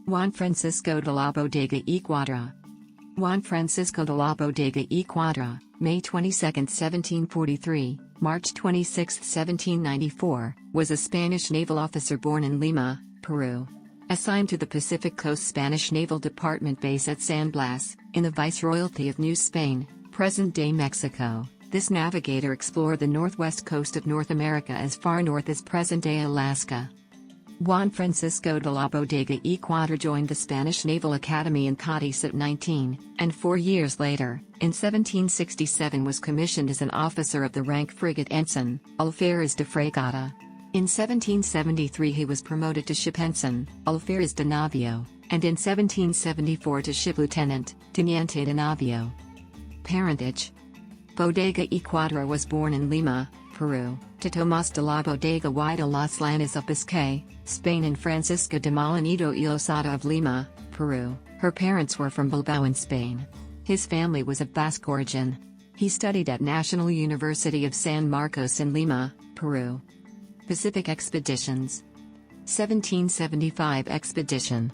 Juan Francisco de la Bodega y Quadra. Juan Francisco de la Bodega y Quadra, May 22, 1743, March 26, 1794, was a Spanish naval officer born in Lima, Peru. Assigned to the Pacific Coast Spanish Naval Department base at San Blas, in the Viceroyalty of New Spain, present-day Mexico, this navigator explored the northwest coast of North America as far north as present-day Alaska. Juan Francisco de la Bodega y Quadra joined the Spanish Naval Academy in Cadiz at 19, and 4 years later, in 1767 was commissioned as an officer of the rank frigate ensign, alferez de fregata. In 1773 he was promoted to ship ensign, alferez de navío, and in 1774 to ship lieutenant, teniente de navío. Parentage. Bodega y Quadra was born in Lima, Peru, to Tomás de la Bodega y de las Llanas of Biscay, Spain and Francisca de Malanido y Losada of Lima, Peru. Her parents were from Bilbao in Spain. His family was of Basque origin. He studied at National University of San Marcos in Lima, Peru. Pacific expeditions. 1775 expedition.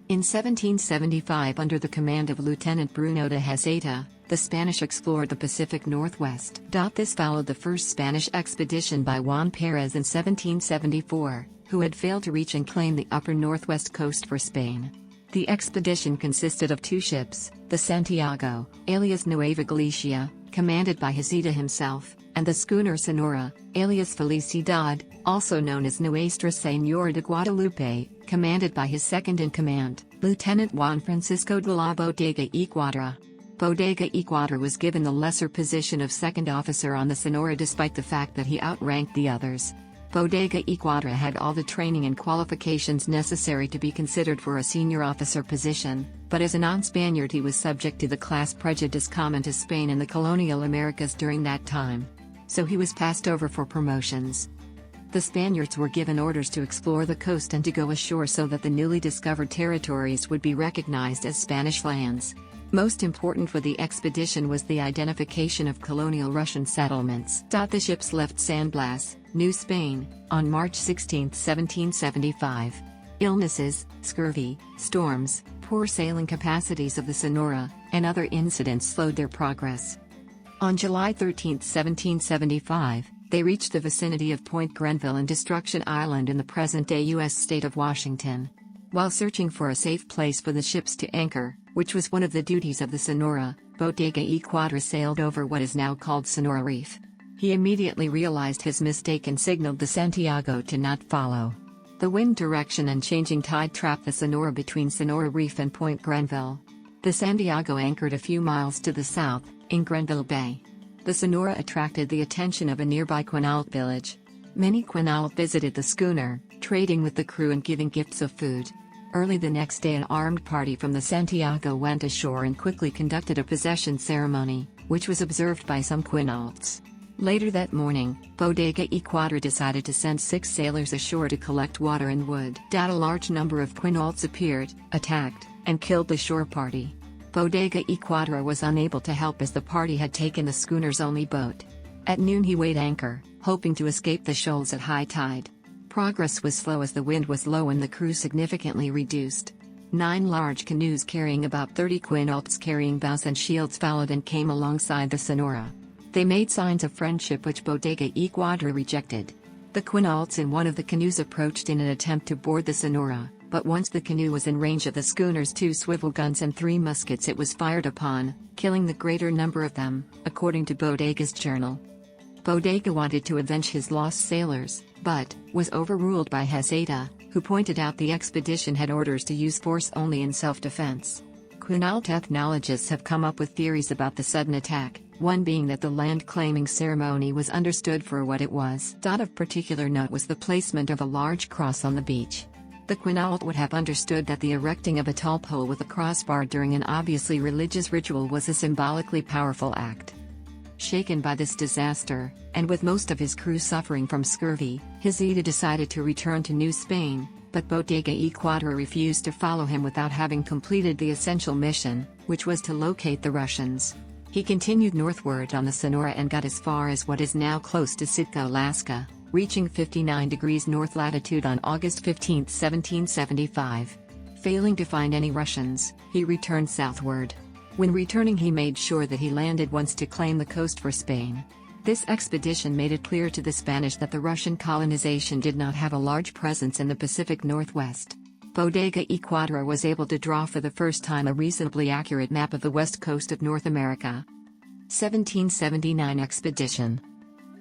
In 1775 under the command of Lieutenant Bruno de Heceta, the Spanish explored the Pacific Northwest. This followed the first Spanish expedition by Juan Pérez in 1774, who had failed to reach and claim the upper northwest coast for Spain. The expedition consisted of 2 ships, the Santiago, alias Nueva Galicia, commanded by Heceta himself, and the schooner Sonora, alias Felicidad, also known as Nuestra Señora de Guadalupe, commanded by his second-in-command, Lieutenant Juan Francisco de la Bodega y Quadra. Bodega y Quadra was given the lesser position of second officer on the Sonora despite the fact that he outranked the others. Bodega y Quadra had all the training and qualifications necessary to be considered for a senior officer position, but as a non-Spaniard he was subject to the class prejudice common to Spain and the colonial Americas during that time. So he was passed over for promotions. The Spaniards were given orders to explore the coast and to go ashore so that the newly discovered territories would be recognized as Spanish lands. Most important for the expedition was the identification of colonial Russian settlements. The ships left San Blas, New Spain, on March 16, 1775. Illnesses, scurvy, storms, poor sailing capacities of the Sonora, and other incidents slowed their progress. On July 13, 1775, they reached the vicinity of Point Grenville and Destruction Island in the present-day U.S. state of Washington. While searching for a safe place for the ships to anchor, which was one of the duties of the Sonora, Bodega y Quadra sailed over what is now called Sonora Reef. He immediately realized his mistake and signaled the Santiago to not follow. The wind direction and changing tide trapped the Sonora between Sonora Reef and Point Grenville. The Santiago anchored a few miles to the south, in Grenville Bay. The Sonora attracted the attention of a nearby Quinault village. Many Quinault visited the schooner, trading with the crew and giving gifts of food. Early the next day an armed party from the Santiago went ashore and quickly conducted a possession ceremony, which was observed by some Quinaults. Later that morning, Bodega y Quadra decided to send 6 sailors ashore to collect water and wood. A large number of Quinaults appeared, attacked, and killed the shore party. Bodega y Quadra was unable to help as the party had taken the schooner's only boat. At noon he weighed anchor, hoping to escape the shoals at high tide. Progress was slow as the wind was low and the crew significantly reduced. 9 large canoes carrying about 30 Quinaults carrying bows and shields followed and came alongside the Sonora. They made signs of friendship which Bodega y Quadra rejected. The Quinaults in one of the canoes approached in an attempt to board the Sonora, but once the canoe was in range of the schooner's 2 swivel guns and 3 muskets it was fired upon, killing the greater number of them, according to Bodega's journal. Bodega wanted to avenge his lost sailors, but was overruled by Heceta, who pointed out the expedition had orders to use force only in self-defense. Quinault ethnologists have come up with theories about the sudden attack, one being that the land-claiming ceremony was understood for what it was. Of particular note was the placement of a large cross on the beach. The Quinault would have understood that the erecting of a tall pole with a crossbar during an obviously religious ritual was a symbolically powerful act. Shaken by this disaster, and with most of his crew suffering from scurvy, Heceta decided to return to New Spain, but Bodega y Quadra refused to follow him without having completed the essential mission, which was to locate the Russians. He continued northward on the Sonora and got as far as what is now close to Sitka, Alaska, reaching 59 degrees north latitude on August 15, 1775. Failing to find any Russians, he returned southward. When returning, he made sure that he landed once to claim the coast for Spain. This expedition made it clear to the Spanish that the Russian colonization did not have a large presence in the Pacific Northwest. Bodega y Quadra was able to draw for the first time a reasonably accurate map of the west coast of North America. 1779 expedition.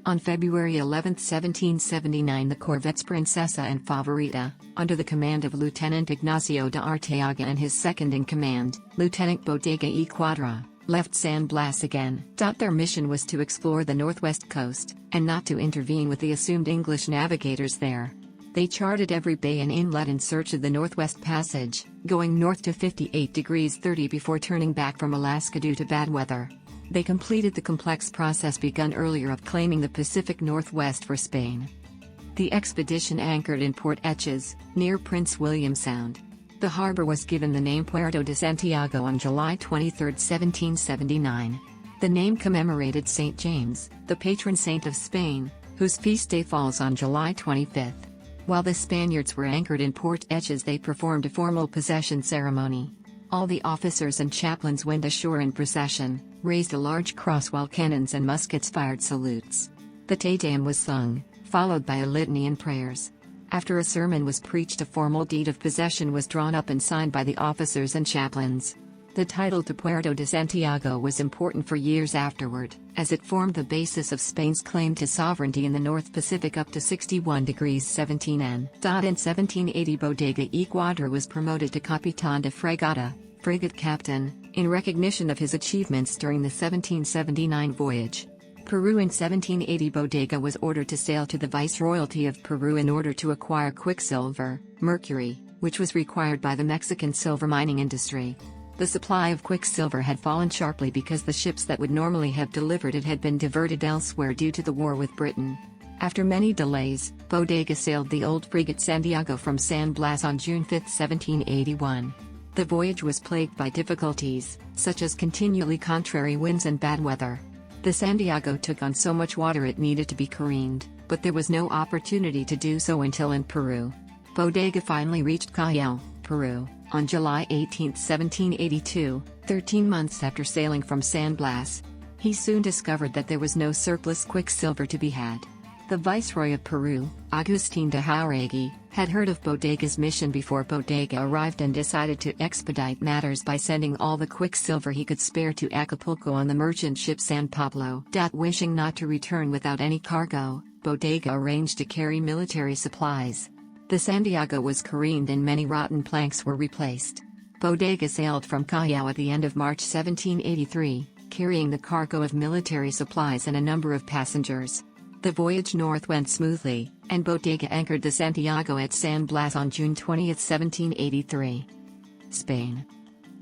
On February 11, 1779, the corvettes Princesa and Favorita, under the command of Lieutenant Ignacio de Arteaga and his second-in-command, Lieutenant Bodega y Quadra, left San Blas again. Their mission was to explore the northwest coast, and not to intervene with the assumed English navigators there. They charted every bay and inlet in search of the Northwest Passage, going north to 58 degrees 30 before turning back from Alaska due to bad weather. They completed the complex process begun earlier of claiming the Pacific Northwest for Spain. The expedition anchored in Port Etches, near Prince William Sound. The harbor was given the name Puerto de Santiago on July 23, 1779. The name commemorated St. James, the patron saint of Spain, whose feast day falls on July 25. While the Spaniards were anchored in Port Etches, they performed a formal possession ceremony. All the officers and chaplains went ashore in procession, raised a large cross while cannons and muskets fired salutes. The Te Deum was sung, followed by a litany and prayers. After a sermon was preached, a formal deed of possession was drawn up and signed by the officers and chaplains. The title to Puerto de Santiago was important for years afterward, as it formed the basis of Spain's claim to sovereignty in the North Pacific up to 61 degrees 17 N. In 1780, Bodega y Quadra was promoted to Capitán de Fregata, frigate captain, in recognition of his achievements during the 1779 voyage. Peru. In 1780, Bodega was ordered to sail to the Viceroyalty of Peru in order to acquire quicksilver, mercury, which was required by the Mexican silver mining industry. The supply of quicksilver had fallen sharply because the ships that would normally have delivered it had been diverted elsewhere due to the war with Britain. After many delays, Bodega sailed the old frigate Santiago from San Blas on June 5, 1781. The voyage was plagued by difficulties, such as continually contrary winds and bad weather. The Santiago took on so much water it needed to be careened, but there was no opportunity to do so until in Peru. Bodega finally reached Callao, Peru, on July 18, 1782, 13 months after sailing from San Blas. He soon discovered that there was no surplus quicksilver to be had. The Viceroy of Peru, Agustín de Jauregui, had heard of Bodega's mission before Bodega arrived and decided to expedite matters by sending all the quicksilver he could spare to Acapulco on the merchant ship San Pablo. Wishing not to return without any cargo, Bodega arranged to carry military supplies. The Santiago was careened and many rotten planks were replaced. Bodega sailed from Callao at the end of March 1783, carrying the cargo of military supplies and a number of passengers. The voyage north went smoothly, and Bodega anchored the Santiago at San Blas on June 20, 1783. Spain.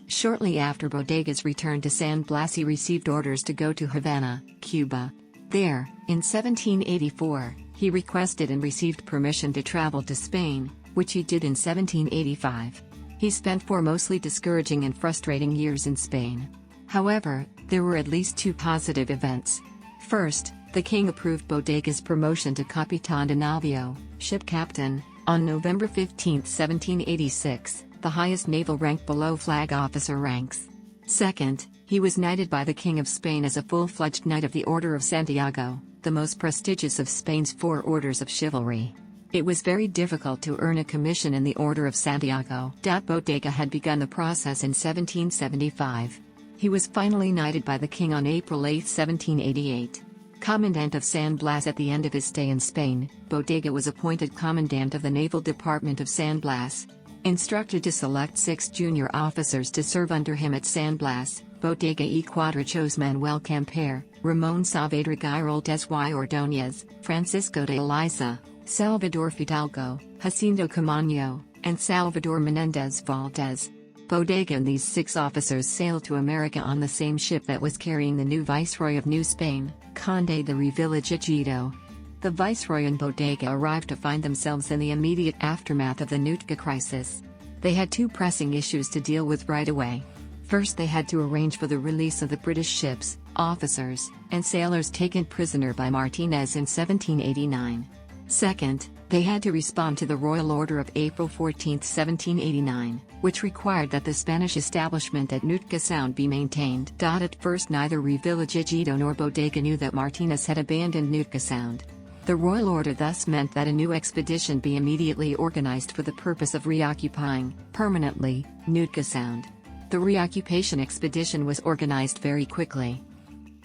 Shortly after Bodega's return to San Blas, he received orders to go to Havana, Cuba. There, in 1784, he requested and received permission to travel to Spain, which he did in 1785. He spent 4 mostly discouraging and frustrating years in Spain. However, there were at least 2 positive events. First, the king approved Bodega's promotion to Capitán de Navío, ship captain, on November 15, 1786, the highest naval rank below flag officer ranks. Second, he was knighted by the King of Spain as a full-fledged Knight of the Order of Santiago, the most prestigious of Spain's 4 orders of chivalry. It was very difficult to earn a commission in the Order of Santiago. Bodega had begun the process in 1775. He was finally knighted by the king on April 8, 1788. Commandant of San Blas. At the end of his stay in Spain, Bodega was appointed Commandant of the Naval Department of San Blas. Instructed to select 6 junior officers to serve under him at San Blas, Bodega y Quadra chose Manuel Camper, Ramón Saavedra Giraldez y Ordóñez, Francisco de Eliza, Salvador Fidalgo, Jacinto Camaño, and Salvador Menéndez Valdez. Bodega and these 6 officers sailed to America on the same ship that was carrying the new Viceroy of New Spain, Conde de Revillagigedo. The Viceroy and Bodega arrived to find themselves in the immediate aftermath of the Nootka crisis. They had 2 pressing issues to deal with right away. First, they had to arrange for the release of the British ships, officers, and sailors taken prisoner by Martinez in 1789. Second, they had to respond to the royal order of April 14, 1789, which required that the Spanish establishment at Nootka Sound be maintained. At first neither Revillagigedo nor Bodega knew that Martinez had abandoned Nootka Sound. The royal order thus meant that a new expedition be immediately organized for the purpose of reoccupying, permanently, Nootka Sound. The reoccupation expedition was organized very quickly.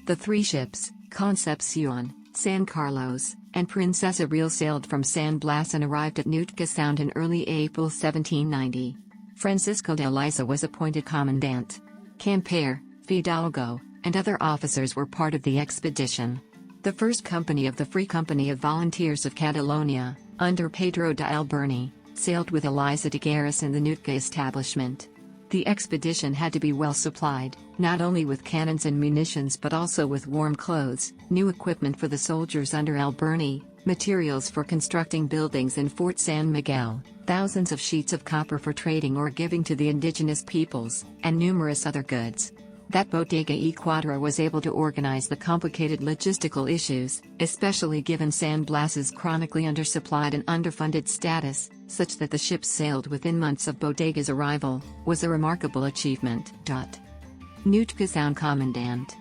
The 3 ships, Concepcion, San Carlos, and Princesa Real sailed from San Blas and arrived at Nootka Sound in early April 1790. Francisco de Eliza was appointed commandant. Camper, Fidalgo, and other officers were part of the expedition. The first company of the Free Company of Volunteers of Catalonia, under Pedro de Alberni, sailed with Eliza to garrison the Nootka establishment. The expedition had to be well supplied, not only with cannons and munitions but also with warm clothes, new equipment for the soldiers under Alberni, materials for constructing buildings in Fort San Miguel, thousands of sheets of copper for trading or giving to the indigenous peoples, and numerous other goods. That Bodega y Quadra was able to organize the complicated logistical issues, especially given San Blas's chronically undersupplied and underfunded status, such that the ships sailed within months of Bodega's arrival, was a remarkable achievement. Nootka Sound Commandant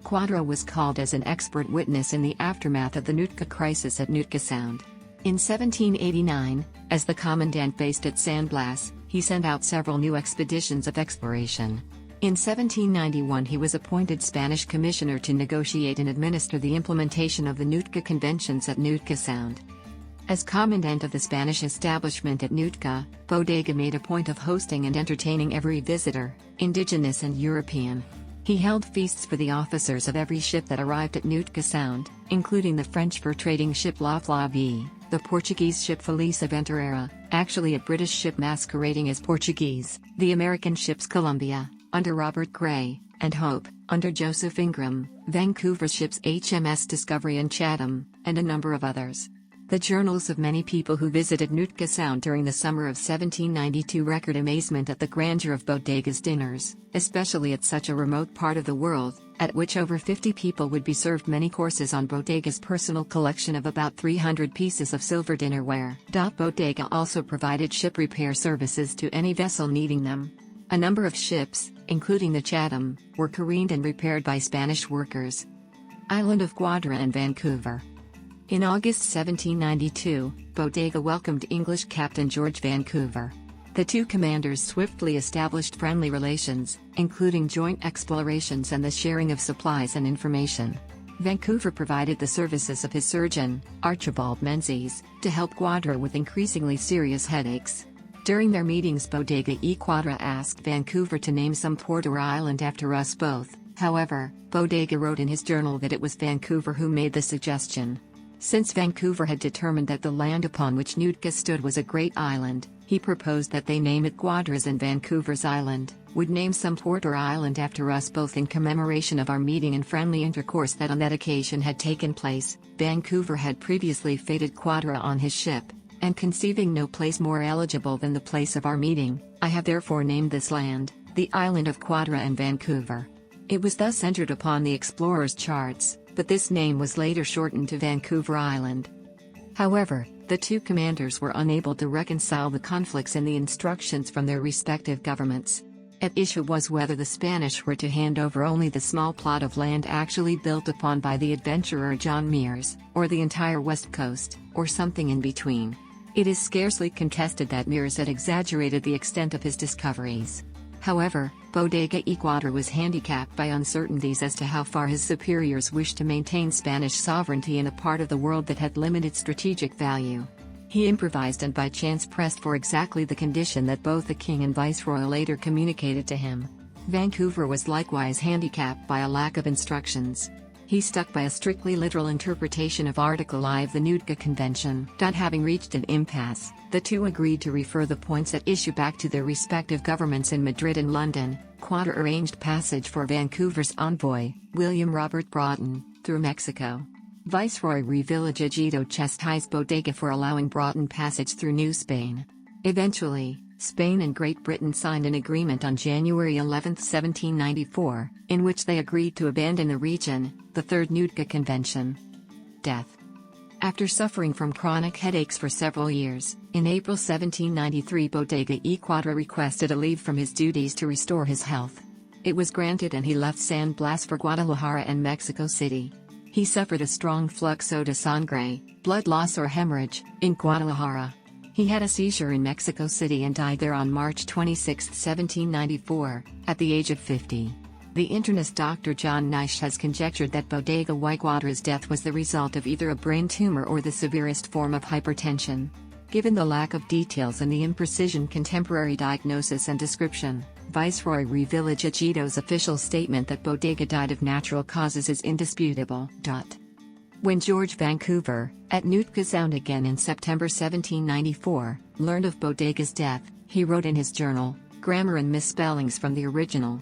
Quadra was called as an expert witness in the aftermath of the Nootka crisis at Nootka Sound. In 1789, as the commandant based at San Blas, he sent out several new expeditions of exploration. In 1791 he was appointed Spanish commissioner to negotiate and administer the implementation of the Nootka Conventions at Nootka Sound. As commandant of the Spanish establishment at Nootka, Bodega made a point of hosting and entertaining every visitor, indigenous and European. He held feasts for the officers of every ship that arrived at Nootka Sound, including the French fur-trading ship La Flavie, the Portuguese ship Feliz Aventurera, actually a British ship masquerading as Portuguese, the American ships Columbia, under Robert Gray, and Hope, under Joseph Ingram, Vancouver ships HMS Discovery and Chatham, and a number of others. The journals of many people who visited Nootka Sound during the summer of 1792 record amazement at the grandeur of Bodega's dinners, especially at such a remote part of the world, at which over 50 people would be served many courses on Bodega's personal collection of about 300 pieces of silver dinnerware. Bodega also provided ship repair services to any vessel needing them. A number of ships, including the Chatham, were careened and repaired by Spanish workers. Island of Quadra and Vancouver. In August 1792, Bodega welcomed English Captain George Vancouver. The two commanders swiftly established friendly relations, including joint explorations and the sharing of supplies and information. Vancouver provided the services of his surgeon, Archibald Menzies, to help Quadra with increasingly serious headaches. During their meetings, Bodega y Quadra asked Vancouver to name some port or island after us both. However, Bodega wrote in his journal that it was Vancouver who made the suggestion. Since Vancouver had determined that the land upon which Nootka stood was a great island, he proposed that they name it Quadra's and Vancouver's Island, would name some port or island after us both in commemoration of our meeting and friendly intercourse that on that occasion had taken place. Vancouver had previously fated Quadra on his ship, and conceiving no place more eligible than the place of our meeting, I have therefore named this land, the Island of Quadra and Vancouver. It was thus entered upon the explorers' charts, but this name was later shortened to Vancouver Island. However, the two commanders were unable to reconcile the conflicts in the instructions from their respective governments. At issue was whether the Spanish were to hand over only the small plot of land actually built upon by the adventurer John Meares, or the entire west coast, or something in between. It is scarcely contested that Meares had exaggerated the extent of his discoveries. However, Bodega y Quadra was handicapped by uncertainties as to how far his superiors wished to maintain Spanish sovereignty in a part of the world that had limited strategic value. He improvised and by chance pressed for exactly the condition that both the king and viceroy later communicated to him. Vancouver was likewise handicapped by a lack of instructions. He stuck by a strictly literal interpretation of Article I of the Nootka Convention. Having reached an impasse, the two agreed to refer the points at issue back to their respective governments in Madrid and London. Quadra arranged passage for Vancouver's envoy, William Robert Broughton, through Mexico. Viceroy Revillagigedo chastised Bodega for allowing Broughton passage through New Spain. Eventually, Spain and Great Britain signed an agreement on January 11, 1794, in which they agreed to abandon the region, the Third Nootka Convention. Death. After suffering from chronic headaches for several years, in April 1793 Bodega y Quadra requested a leave from his duties to restore his health. It was granted and he left San Blas for Guadalajara and Mexico City. He suffered a strong fluxo de sangre, blood loss or hemorrhage, in Guadalajara. He had a seizure in Mexico City and died there on March 26, 1794, at the age of 50. The internist Dr. John Nish has conjectured that Bodega y Quadra's death was the result of either a brain tumor or the severest form of hypertension. Given the lack of details and the imprecision contemporary diagnosis and description, Viceroy Revillagigedo's official statement that Bodega died of natural causes is indisputable. When George Vancouver, at Nootka Sound again in September 1794, learned of Bodega's death, he wrote in his journal, "Grammar and misspellings from the original."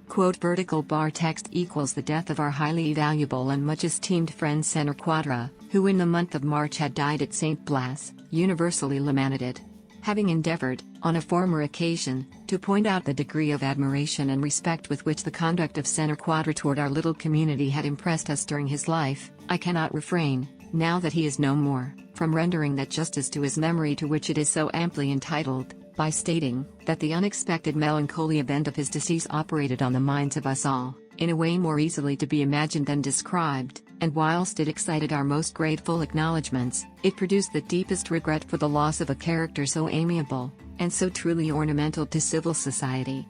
Quote, vertical bar text equals the death of our highly valuable and much esteemed friend Senor Quadra, who in the month of March had died at St. Blas, universally lamented. Having endeavored, on a former occasion, to point out the degree of admiration and respect with which the conduct of Senor Quadra toward our little community had impressed us during his life, I cannot refrain, now that he is no more, from rendering that justice to his memory to which it is so amply entitled, by stating that the unexpected melancholy event of his decease operated on the minds of us all, in a way more easily to be imagined than described, and whilst it excited our most grateful acknowledgments, it produced the deepest regret for the loss of a character so amiable, and so truly ornamental to civil society.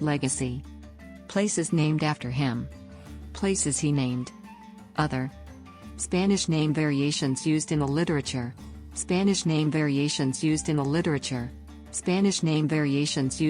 Legacy. Places named after him. Places he named. Other. Spanish name variations used in the literature. Spanish name variations used in the literature. Spanish name variations used